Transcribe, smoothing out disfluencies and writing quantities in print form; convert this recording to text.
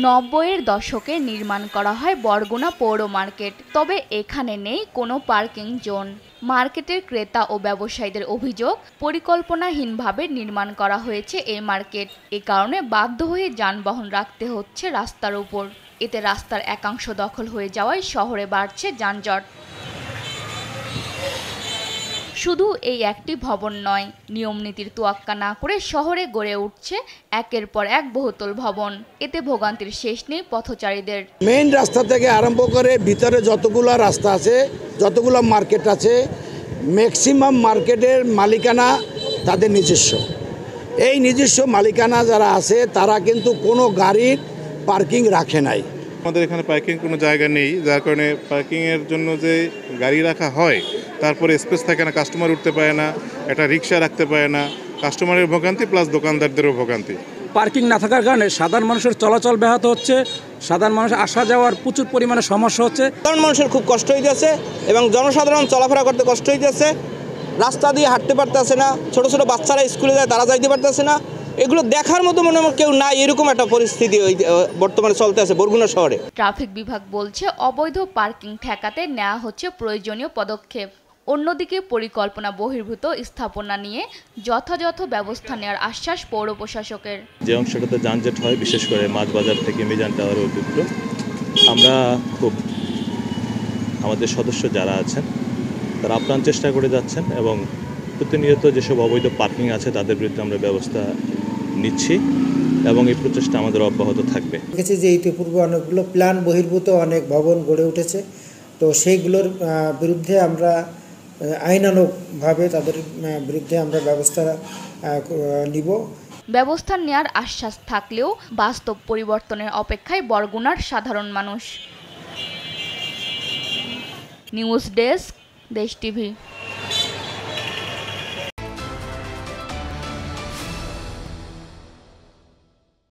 90-এর দশকে নির্মাণ করা হয় বরগুনা পৌর মার্কেট। তবে এখানে নেই কোনো পার্কিং জোন। মার্কেটের ক্রেতা ও ব্যবসায়ীদের অভিযোগ, পরিকল্পনাহীনভাবে নির্মাণ করা হয়েছে এই মার্কেট। এ কারণে বাধ্য হয়ে যানবাহন রাখতে হচ্ছে রাস্তার উপর। এতে রাস্তার একাংশ দখল হয়ে যাওয়ায় শহরে বাড়ছে যানজট। শুধু এই একটি ভবন নয়, নিয়মনীতির তোয়াক্কা না করে শহরে গড়ে উঠছে একের পর এক বহুতল ভবন। এতে ভোগান্তির শেষ নেই পথচারীদের। মেইন রাস্তা থেকে আরম্ভ করে ভিতরে যতগুলো রাস্তা আছে, যতগুলো মার্কেট আছে, ম্যাক্সিমাম মার্কেটের মালিকানা তাদের নিজস্ব। এই নিজস্ব মালিকানা যারা আছে তারা কিন্তু কোনো গাড়ির পার্কিং রাখে নাই। আমাদের এখানে পার্কিং কোনো জায়গা নেই, যার কারণে পার্কিংয়ের জন্য যে গাড়ি রাখা হয় তারপরে স্পেস থাকে না, কাস্টমার উঠতে পারে না, একটা রিক্সা রাখতে পারে না। কাস্টমারের ভোগান্তি প্লাস দোকানদারদেরও ভোগান্তি। পার্কিং না থাকার কারণে সাধারণ মানুষের চলাচল ব্যাহত হচ্ছে, সাধারণ মানুষ আসা যাওয়ার প্রচুর পরিমাণে সমস্যা হচ্ছে। সাধারণ মানুষের খুব কষ্ট হইতেছে এবং জনসাধারণ চলাফেরা করতে কষ্ট হইতেছে, রাস্তা দিয়ে হাঁটতে পারতেছে না, ছোট ছোট বাচ্চারা স্কুলে যায় তারা যাইতে পারতেছে না। এগুলো দেখার মতো মনে হয় কেউ নাই, এরকম একটা পরিস্থিতি বর্তমানে চলতে আছে বরগুনা শহরে। ট্রাফিক বিভাগ বলছে অবৈধ পার্কিং ঠেকাতে নেওয়া হচ্ছে প্রয়োজনীয় পদক্ষেপ। অন্যদিকে পরিকল্পনা বহির্ভূত স্থাপনা নিয়ে যথাযথ ব্যবস্থা নেওয়ার আশ্বাস পৌর প্রশাসকের। যে অংশটাতে যানজট হয়, বিশেষ করে মাছ বাজার থেকে মিজান টাওয়ার অবধি, আমরা খুব আমাদের সদস্য যারা আছেন তারা আপ্রাণ চেষ্টা করে যাচ্ছেন এবং প্রতিনিয়ত যেসব অবৈধ পার্কিং আছে তাদের বিরুদ্ধে আমরা ব্যবস্থা নিচ্ছি এবং এই প্রচেষ্টা আমাদের অব্যাহত থাকবে। দেখেছি যে ইতিপূর্বে অনেকগুলো প্ল্যান বহির্ভূত অনেক ভবন গড়ে উঠেছে, তো সেইগুলোর বিরুদ্ধে আমরা আইনানুগভাবে তাদের বিরুদ্ধে আমরা ব্যবস্থা নিব। ব্যবস্থা নেওয়ার আশ্বাস থাকলেও বাস্তব পরিবর্তনের অপেক্ষায় বরগুনার সাধারণ মানুষ। নিউজ ডেস্ক, দেশ টিভি।